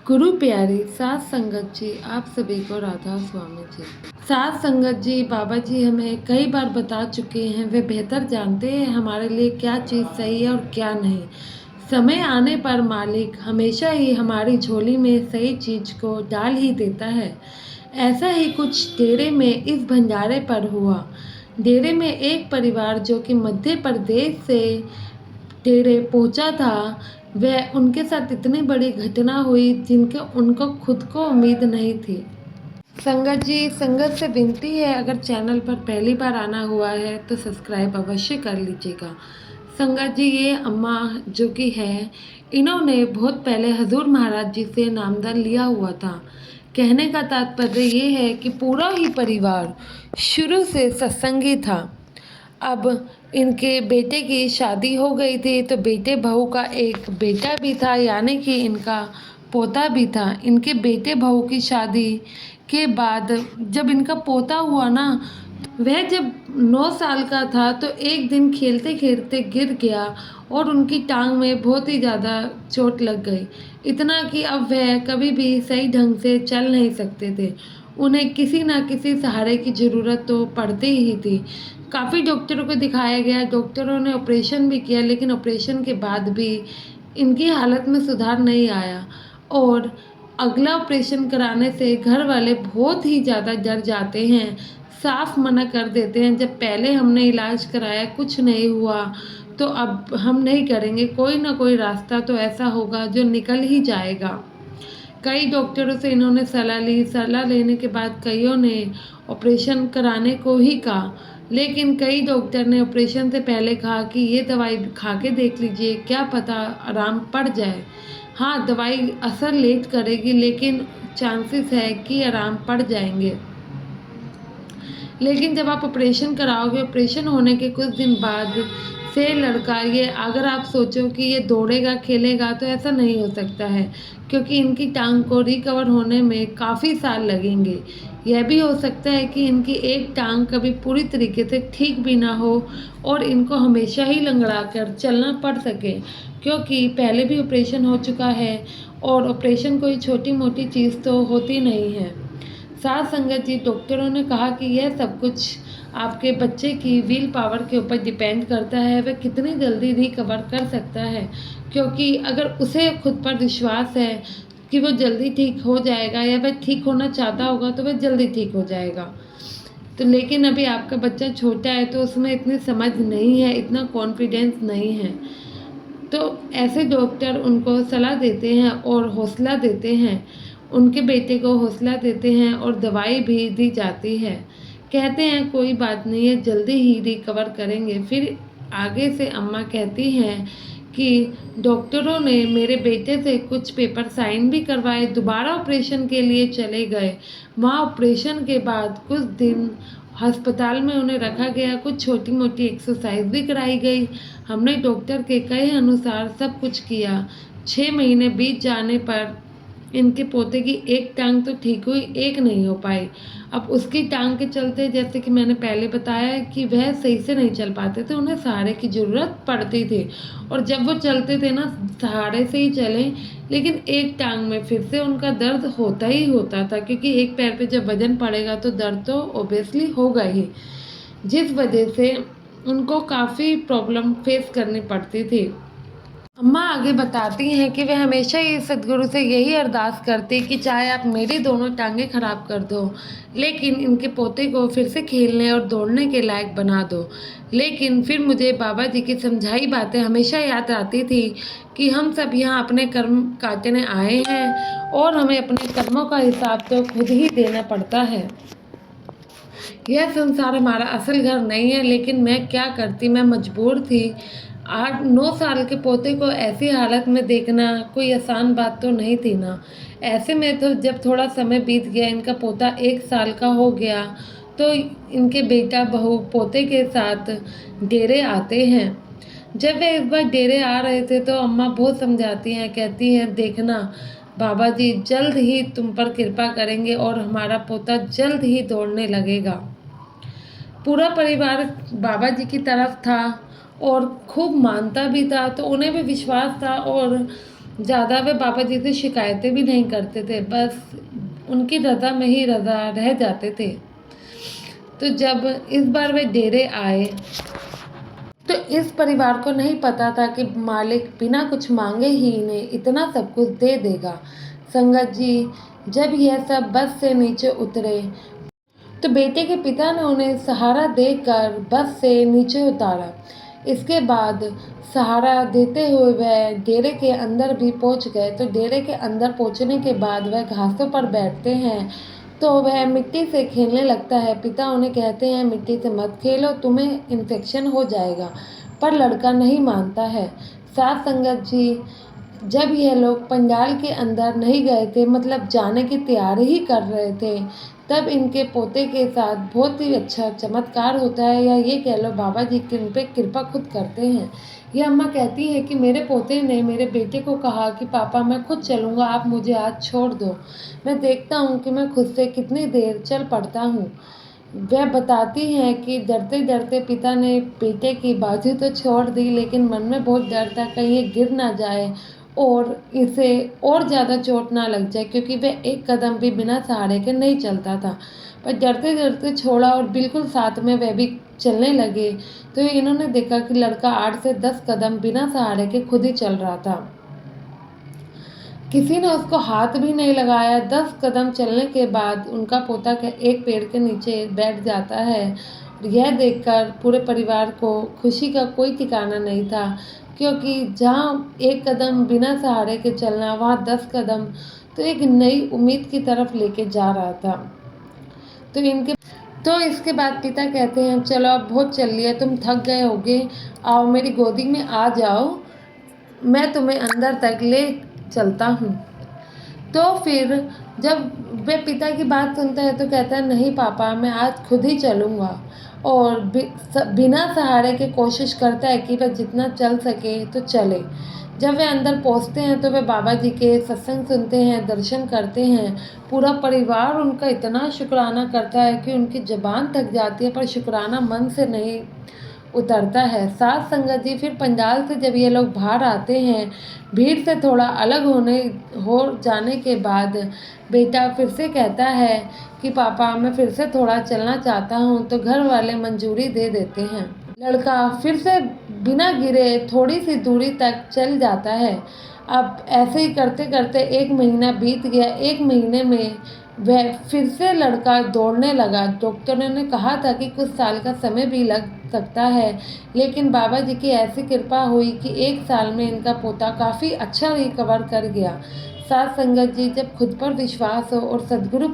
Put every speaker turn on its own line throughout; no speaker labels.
गुरु प्यारी सात संगत जी, आप सभी को राधा स्वामी जी। सात संगत जी, बाबा जी हमें कई बार बता चुके हैं, वे बेहतर जानते हैं हमारे लिए क्या चीज़ सही है और क्या नहीं। समय आने पर मालिक हमेशा ही हमारी झोली में सही चीज़ को डाल ही देता है। ऐसा ही कुछ डेरे में इस भंडारे पर हुआ। डेरे में एक परिवार जो कि मध्य प्रदेश से डेरे पहुंचा था, वह उनके साथ इतनी बड़ी घटना हुई जिनके उनको खुद को उम्मीद नहीं थी। संगत जी, संगत से विनती है, अगर चैनल पर पहली बार आना हुआ है तो सब्सक्राइब अवश्य कर लीजिएगा। संगत जी, ये अम्मा जो कि है, इन्होंने बहुत पहले हजूर महाराज जी से नामदान लिया हुआ था। कहने का तात्पर्य ये है कि पूरा ही परिवार शुरू से सत्संगी था। अब इनके बेटे की शादी हो गई थी तो बेटे बहू का एक बेटा भी था, यानी कि इनका पोता भी था। इनके बेटे बहू की शादी के बाद जब इनका पोता हुआ ना, वह जब 9 साल का था तो एक दिन खेलते खेलते गिर गया और उनकी टांग में बहुत ही ज़्यादा चोट लग गई। इतना कि अब वह कभी भी सही ढंग से चल नहीं सकते थे। उन्हें किसी ना किसी सहारे की ज़रूरत तो पड़ती ही थी। काफ़ी डॉक्टरों को दिखाया गया, डॉक्टरों ने ऑपरेशन भी किया, लेकिन ऑपरेशन के बाद भी इनकी हालत में सुधार नहीं आया और अगला ऑपरेशन कराने से घर वाले बहुत ही ज़्यादा डर जाते हैं, साफ मना कर देते हैं। जब पहले हमने इलाज कराया कुछ नहीं हुआ तो अब हम नहीं करेंगे, कोई ना कोई रास्ता तो ऐसा होगा जो निकल ही जाएगा। कई डॉक्टरों से इन्होंने सलाह ली, सलाह लेने के बाद कईयों ने ऑपरेशन कराने को ही कहा, लेकिन कई डॉक्टर ने ऑपरेशन से पहले कहा कि ये दवाई खा के देख लीजिए, क्या पता आराम पड़ जाए। हाँ, दवाई असर लेट करेगी लेकिन चांसेस है कि आराम पड़ जाएंगे। लेकिन जब आप ऑपरेशन कराओगे, ऑपरेशन होने के कुछ दिन बाद से लड़का, ये अगर आप सोचो कि ये दौड़ेगा खेलेगा तो ऐसा नहीं हो सकता है, क्योंकि इनकी टांग को रिकवर होने में काफ़ी साल लगेंगे। यह भी हो सकता है कि इनकी एक टांग कभी पूरी तरीके से ठीक भी ना हो और इनको हमेशा ही लंगड़ा कर चलना पड़ सके, क्योंकि पहले भी ऑपरेशन हो चुका है और ऑपरेशन कोई छोटी मोटी चीज़ तो होती नहीं है। साथ संगत जी, डॉक्टरों ने कहा कि यह सब कुछ आपके बच्चे की विल पावर के ऊपर डिपेंड करता है, वह कितनी जल्दी रिकवर कर सकता है। क्योंकि अगर उसे खुद पर विश्वास है कि वो जल्दी ठीक हो जाएगा या वह ठीक होना चाहता होगा तो वह जल्दी ठीक हो जाएगा। तो लेकिन अभी आपका बच्चा छोटा है तो उसमें इतनी समझ नहीं है, इतना कॉन्फिडेंस नहीं है, तो ऐसे डॉक्टर उनको सलाह देते हैं और हौसला देते हैं, उनके बेटे को हौसला देते हैं और दवाई भी दी जाती है। कहते हैं कोई बात नहीं है, जल्दी ही रिकवर करेंगे। फिर आगे से अम्मा कहती हैं कि डॉक्टरों ने मेरे बेटे से कुछ पेपर साइन भी करवाए, दोबारा ऑपरेशन के लिए चले गए। वहाँ ऑपरेशन के बाद कुछ दिन अस्पताल में उन्हें रखा गया, कुछ छोटी मोटी एक्सरसाइज भी कराई गई। हमने डॉक्टर के कहे अनुसार सब कुछ किया। 6 महीने बीत जाने पर इनके पोते की एक टांग तो ठीक हुई, एक नहीं हो पाई। अब उसकी टांग के चलते, जैसे कि मैंने पहले बताया कि वह सही से नहीं चल पाते थे, उन्हें सहारे की ज़रूरत पड़ती थी और जब वो चलते थे ना, सहारे से ही चलें, लेकिन एक टांग में फिर से उनका दर्द होता ही होता था, क्योंकि एक पैर पे जब वजन पड़ेगा तो दर्द तो ऑब्वियसली होगा ही, जिस वजह से उनको काफ़ी प्रॉब्लम फेस करनी पड़ती थी। अम्मा आगे बताती हैं कि वे हमेशा ही सदगुरु से यही अरदास करती कि चाहे आप मेरी दोनों टांगें खराब कर दो, लेकिन इनके पोते को फिर से खेलने और दौड़ने के लायक बना दो। लेकिन फिर मुझे बाबा जी की समझाई बातें हमेशा याद आती थी कि हम सब यहाँ अपने कर्म काटने आए हैं और हमें अपने कर्मों का हिसाब तो खुद ही देना पड़ता है। यह संसार हमारा असल घर नहीं है, लेकिन मैं क्या करती, मैं मजबूर थी। 8-9 साल के पोते को ऐसी हालत में देखना कोई आसान बात तो नहीं थी ना। ऐसे में तो जब थोड़ा समय बीत गया, इनका पोता 1 साल का हो गया, तो इनके बेटा बहू पोते के साथ डेरे आते हैं। जब वे एक बार डेरे आ रहे थे तो अम्मा बहुत समझाती हैं, कहती हैं देखना बाबा जी जल्द ही तुम पर कृपा करेंगे और हमारा पोता जल्द ही दौड़ने लगेगा। पूरा परिवार बाबा जी की तरफ था और खूब मानता भी था, तो उन्हें भी विश्वास था और ज़्यादा वे बाबा जी से शिकायतें भी नहीं करते थे, बस उनकी रज़ा में ही रज़ा रह जाते थे। तो जब इस बार वे डेरे आए तो इस परिवार को नहीं पता था कि मालिक बिना कुछ मांगे ही इन्हें इतना सब कुछ दे देगा। संगत जी, जब यह सब बस से नीचे उतरे तो बेटे के पिता ने उन्हें सहारा देकर बस से नीचे उतारा। इसके बाद सहारा देते हुए वह डेरे के अंदर भी पहुंच गए। तो डेरे के अंदर पहुंचने के बाद वह घासों पर बैठते हैं तो वह मिट्टी से खेलने लगता है। पिता उन्हें कहते हैं मिट्टी से मत खेलो, तुम्हें इन्फेक्शन हो जाएगा, पर लड़का नहीं मानता है। साथ संगत जी, जब यह लोग पंडाल के अंदर नहीं गए थे, मतलब जाने की तैयारी ही कर रहे थे, तब इनके पोते के साथ बहुत ही अच्छा चमत्कार होता है, या ये कह लो बाबा जी इन पे कृपा खुद करते हैं। ये अम्मा कहती है कि मेरे पोते ने मेरे बेटे को कहा कि पापा मैं खुद चलूँगा, आप मुझे आज छोड़ दो, मैं देखता हूँ कि मैं खुद से कितनी देर चल पड़ता हूँ। वह बताती हैं कि डरते डरते पिता ने बेटे की बाजू तो छोड़ दी, लेकिन मन में बहुत डर था कहीं ये गिर ना जाए और इसे और ज़्यादा चोट ना लग जाए, क्योंकि वह एक कदम भी बिना सहारे के नहीं चलता था। पर डरते डरते छोड़ा और बिल्कुल साथ में वह भी चलने लगे। तो इन्होंने देखा कि लड़का 8 से 10 कदम बिना सहारे के खुद ही चल रहा था। किसी ने उसको हाथ भी नहीं लगाया। 10 कदम चलने के बाद उनका पोता एक पेड़ के नीचे बैठ जाता है। यह देखकर पूरे परिवार को खुशी का कोई ठिकाना नहीं था, क्योंकि जहाँ एक कदम बिना सहारे के चलना, वहाँ 10 कदम तो एक नई उम्मीद की तरफ लेके जा रहा था। तो इसके बाद पिता कहते हैं चलो अब बहुत चल लिया, तुम थक गए होगे, आओ मेरी गोदी में आ जाओ, मैं तुम्हें अंदर तक ले चलता हूँ। तो फिर जब वे पिता की बात सुनता है तो कहता है नहीं पापा, मैं आज खुद ही चलूँगा, और बिना सहारे के कोशिश करता है कि वह जितना चल सके तो चले। जब वे अंदर पहुंचते हैं तो वे बाबा जी के सत्संग सुनते हैं, दर्शन करते हैं। पूरा परिवार उनका इतना शुक्राना करता है कि उनकी ज़बान थक जाती है, पर शुक्राना मन से नहीं उतरता है। साथ संगत जी, फिर पंडाल से जब ये लोग बाहर आते हैं, भीड़ से थोड़ा अलग हो जाने के बाद बेटा फिर से कहता है कि पापा मैं फिर से थोड़ा चलना चाहता हूँ, तो घर वाले मंजूरी दे देते हैं। लड़का फिर से बिना गिरे थोड़ी सी दूरी तक चल जाता है। अब ऐसे ही करते करते 1 महीना बीत गया। 1 महीने में वह फिर से लड़का दौड़ने लगा। डॉक्टरों ने कहा था कि कुछ साल का समय भी लग सकता है, लेकिन बाबा जी की ऐसी कृपा हुई कि 1 साल में इनका पोता काफ़ी अच्छा रिकवर कर गया। साथ संगत जी, जब खुद पर विश्वास हो और सद्गुरु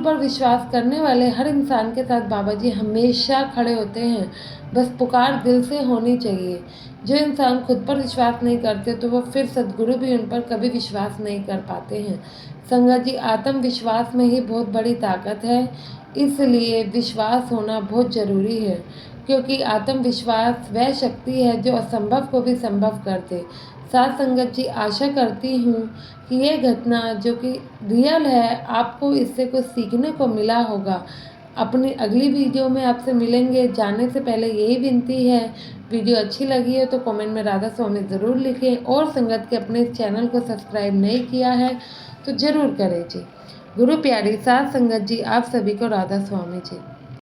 पर विश्वास करने वाले हर इंसान के साथ बाबा जी हमेशा खड़े होते हैं। बस पुकार दिल से होनी चाहिए। जो इंसान खुद पर विश्वास नहीं करते तो वह फिर सद्गुरु भी उन पर कभी विश्वास नहीं कर पाते हैं। संगत जी, आत्मविश्वास में ही बहुत बड़ी ताकत है, इसलिए विश्वास होना बहुत ज़रूरी है, क्योंकि आत्मविश्वास वह शक्ति है जो असंभव को भी संभव कर दे। साथ संगत जी, आशा करती हूँ कि ये घटना जो कि रियल है, आपको इससे कुछ सीखने को मिला होगा। अपनी अगली वीडियो में आपसे मिलेंगे। जाने से पहले यही विनती है, वीडियो अच्छी लगी हो तो कमेंट में राधा स्वामी ज़रूर लिखें, और संगत के अपने चैनल को सब्सक्राइब नहीं किया है तो ज़रूर करें जी। गुरु प्यारी साथ संगत जी, आप सभी को राधा स्वामी जी।